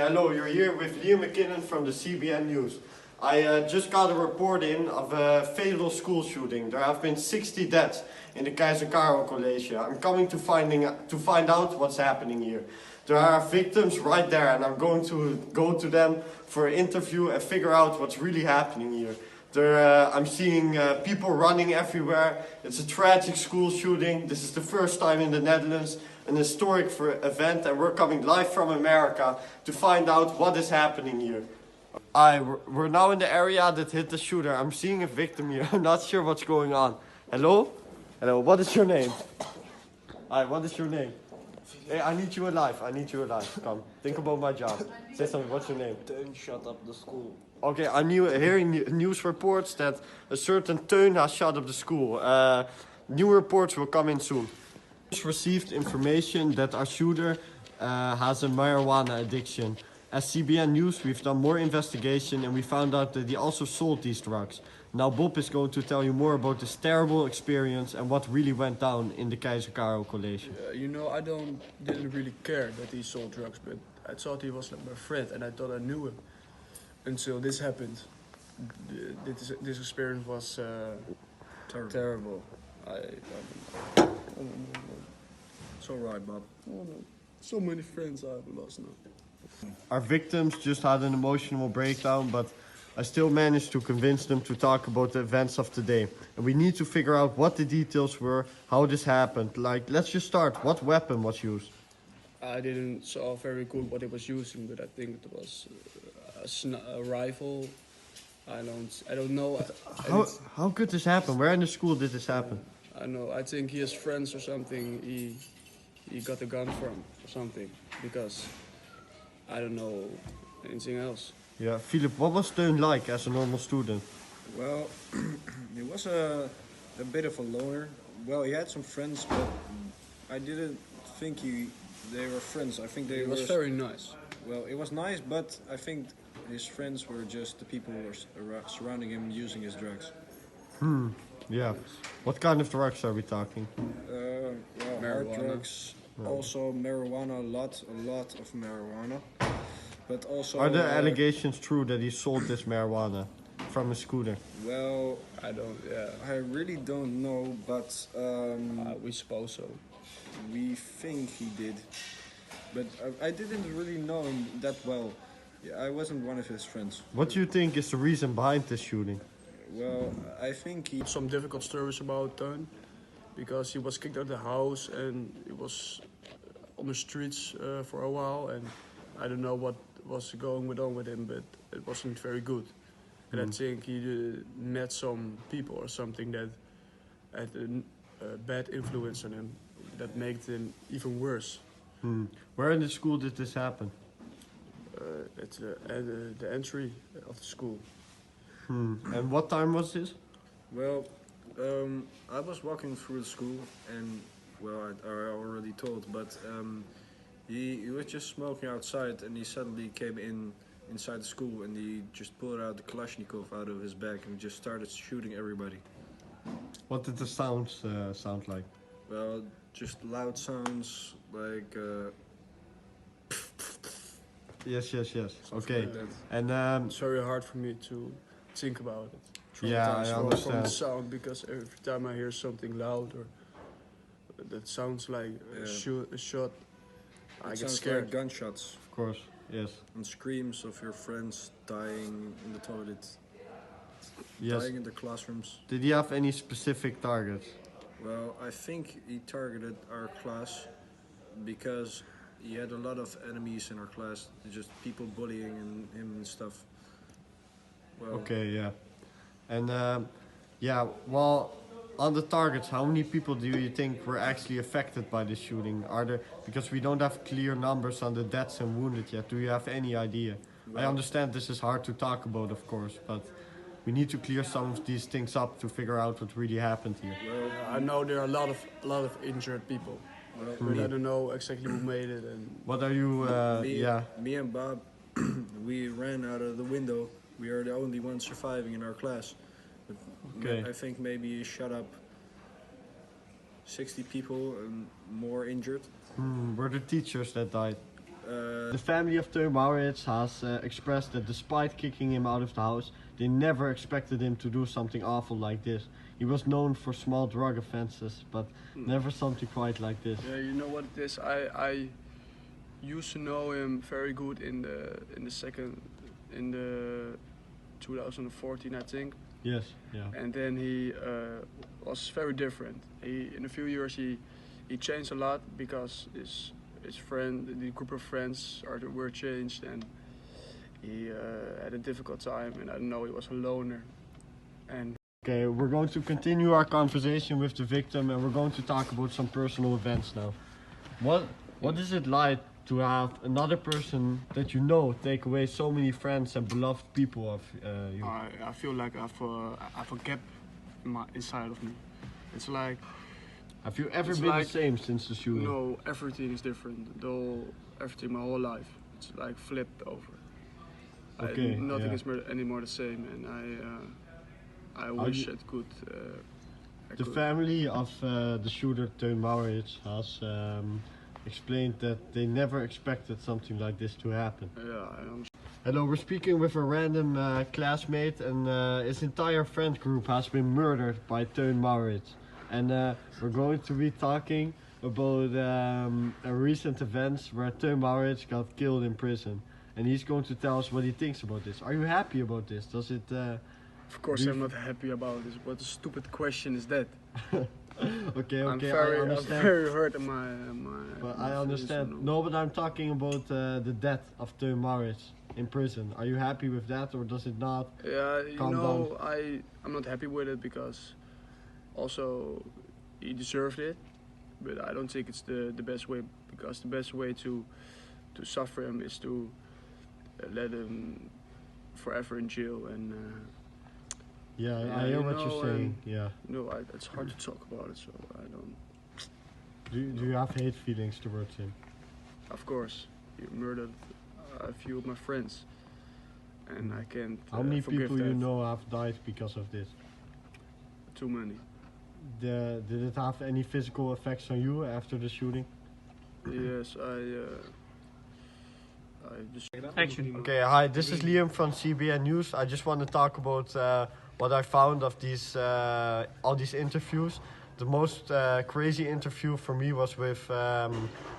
hello, you're here with Liam McKinnon from the CBN News. I just got a report in of a fatal school shooting. There have been 60 deaths in the Keizer Karel College. I'm coming to find out what's happening here. There are victims right there and I'm going to go to them for an interview and figure out what's really happening here. I'm seeing people running everywhere. It's a tragic school shooting. This is the first time in the Netherlands, an historic event, and we're coming live from America to find out what is happening here. We're now in the area that hit the shooter. I'm seeing a victim here. I'm not sure what's going on. Hello? Hello, what is your name? Hi, what is your name? Hey, I need you alive. I need you alive. Come, think about my job. Say something, what's your name? Teun shut up the school. Okay, I'm hearing news reports that a certain Teun has shut up the school. New reports will come in soon. We just received information that our shooter has a marijuana addiction. As CBN News, we've done more investigation and we found out that he also sold these drugs. Now Bob is going to tell you more about this terrible experience and what really went down in the Keizer Karel College. You know, I didn't really care that he sold drugs, but I thought he was like my friend and I thought I knew him. Until this happened. This experience was terrible. It's alright, Bob. Oh, no. So many friends I've lost now. Our victims just had an emotional breakdown, but I still managed to convince them to talk about the events of today. And we need to figure out what the details were, how this happened. Like, let's just start. What weapon was used? I didn't saw very good what he was using, but I think it was a rifle. I don't know. How could this happen? Where in the school did this happen? I know. I think he has friends or something. He got a gun from or something because I don't know anything else. Yeah, Philip, what was Teun like as a normal student? Well, he was a bit of a loner. Well, he had some friends, but I didn't think they were friends. I think they He was very nice. Well, it was nice, but I think his friends were just the people who were surrounding him using his drugs. Yeah. What kind of drugs are we talking? Well, hard drugs, also marijuana, a lot of marijuana. But also... Are the allegations true that he sold this marijuana from a scooter? Well, Yeah. I really don't know, but We suppose so. we think he did. But I didn't really know him that well. Yeah, I wasn't one of his friends. What do you think is the reason behind this shooting? Well, I think he... Some difficult stories about Teun because he was kicked out of the house and he was on the streets for a while, and I don't know what was going on with him, but it wasn't very good. And I think he met some people or something that had a bad influence on him that made him even worse. Where in the school did this happen? At the entry of the school. And what time was this? Well, I was walking through the school and, well, I already told, but he was just smoking outside and he suddenly came inside the school and he just pulled out the Kalashnikov out of his bag and just started shooting everybody. What did the sounds sound like? Well, just loud sounds like... Yes. Okay. like that. And It's very hard for me to think about it. yeah, I From the understand. sound, because every time I hear something loud or that sounds like a shot, I get sounds scared. like gunshots Of course, yes. and screams of your friends dying in the toilet, Yes. dying in the classrooms. Did he have any specific targets? Well, I think he targeted our class because he had a lot of enemies in our class, just people bullying him and stuff. Well, Okay, yeah. And yeah, well, on the targets, how many people do you think were actually affected by this shooting? Because we don't have clear numbers on the deaths and wounded yet. Do you have any idea? I understand this is hard to talk about, of course, but we need to clear some of these things up to figure out what really happened here. I know there are a lot of injured people, but I don't know exactly who made it. And What are you, me and Bob, we ran out of the window. We are the only ones surviving in our class. But Okay. I think maybe he shut up 60 people and more injured. Were the teachers that died? The family of Teun Maurits has expressed that despite kicking him out of the house, they never expected him to do something awful like this. He was known for small drug offenses, but never something quite like this. Yeah, you know what it is. I used to know him very good in the 2014, I think. Yes, yeah. And then he was very different. In a few years he changed a lot because his friend, the group of friends were changed, and he had a difficult time, and I don't know, he was a loner. And Okay, we're going to continue our conversation with the victim, and we're going to talk about some personal events now. What is it like to have another person that you know take away so many friends and beloved people of you? I feel like I have a gap inside of me. It's like, Have you ever it's been like- the same since the shooting? no, everything is different. Everything, my whole life, it's like flipped over. Okay, Nothing yeah. is anymore the same, and I wish you- it could. The family of the shooter Teun Maurits has explained that they never expected something like this to happen. Yeah, I'm Hello, we're speaking with a random classmate, and his entire friend group has been murdered by Teun Maurits. And we're going to be talking about a recent events where Teun Maurits got killed in prison. And he's going to tell us what he thinks about this. Are you happy about this? Does it... Of course, Do you I'm not happy about this. What a stupid question is that? okay, I'm I very understand. hurt in my. But my I understand. feelings, No, but I'm talking about the death of Teun Maurits in prison. Are you happy with that, or does it not? Yeah, you Calm know, I'm not happy with it because also he deserved it, but I don't think it's the best way, because the best way to suffer him is to let him forever in jail. And Yeah, Yeah, I hear you what know, you're saying. Yeah. no, it's hard to talk about it, so I don't. Do you have hate feelings towards him? Of course, he murdered a few of my friends, and I can't. How many forgive people that. you know have died because of this? Too many. Did it have any physical effects on you after the shooting? Yes, I just. Okay, hi, this is Liam from CBN News. I just want to talk about what I found of these all these interviews. The most crazy interview for me was with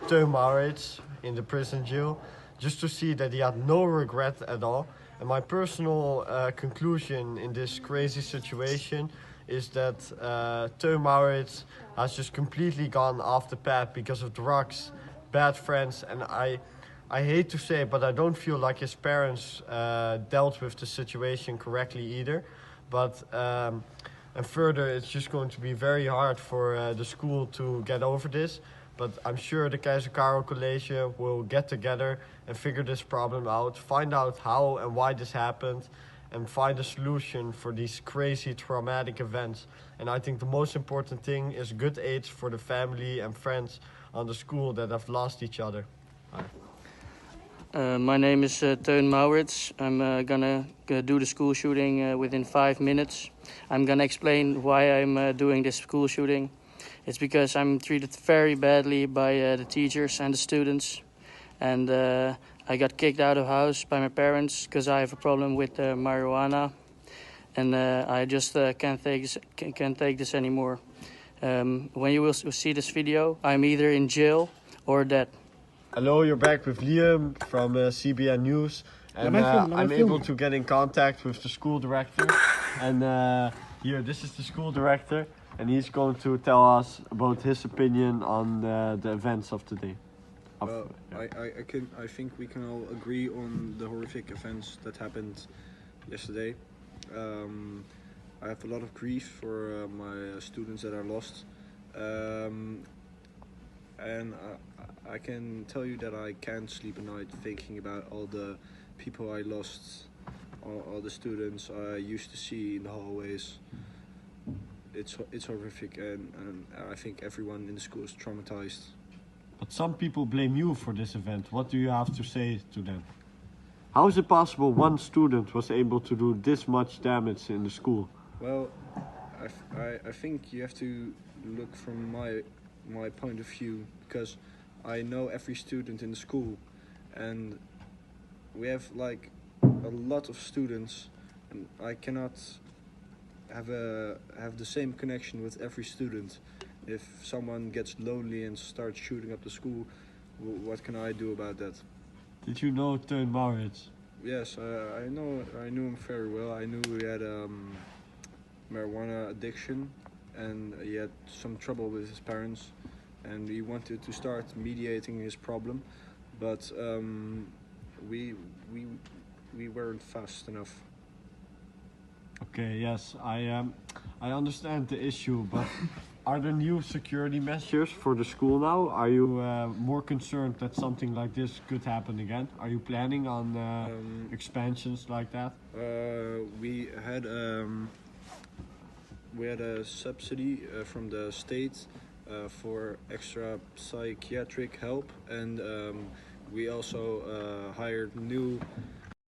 Teun Maurits in the prison jail, just to see that he had no regret at all. And my personal conclusion in this crazy situation is that Teun Maurits has just completely gone off the path because of drugs, bad friends, and I hate to say it, but I don't feel like his parents dealt with the situation correctly either. But and further, it's just going to be very hard for the school to get over this. But I'm sure the Keizer Karel College will get together and figure this problem out, find out how and why this happened, and find a solution for these crazy traumatic events. And I think the most important thing is good aids for the family and friends on the school that have lost each other. My name is Teun Maurits. I'm gonna do the school shooting within 5 minutes. I'm gonna explain why I'm doing this school shooting. It's because I'm treated very badly by the teachers and the students. And I got kicked out of house by my parents because I have a problem with marijuana. And I just can't take this anymore. When you will see this video, I'm either in jail or dead. Hello, you're back with Liam from CBN News, and I'm able to get in contact with the school director. And here, this is the school director, and he's going to tell us about his opinion on the events of today. Well, I think we can all agree on the horrific events that happened yesterday. I have a lot of grief for my students that are lost. And I can tell you that I can't sleep at night thinking about all the people I lost, all the students I used to see in the hallways. It's horrific, and I think everyone in the school is traumatized. But some people blame you for this event. What do you have to say to them? How is it possible one student was able to do this much damage in the school? Well, I think you have to look from my point of view, because I know every student in the school, and we have like a lot of students, and I cannot have the same connection with every student. If someone gets lonely and starts shooting up the school, what can I do about that? Did you know Teun Maurits? Yes, I knew him very well. I knew he had marijuana addiction, and he had some trouble with his parents, and he wanted to start mediating his problem, but we weren't fast enough. Okay, yes, I understand the issue, but are there new security measures for the school now? Are you more concerned that something like this could happen again? Are you planning on expansions like that? We had a subsidy from the state for extra psychiatric help, and we also hired new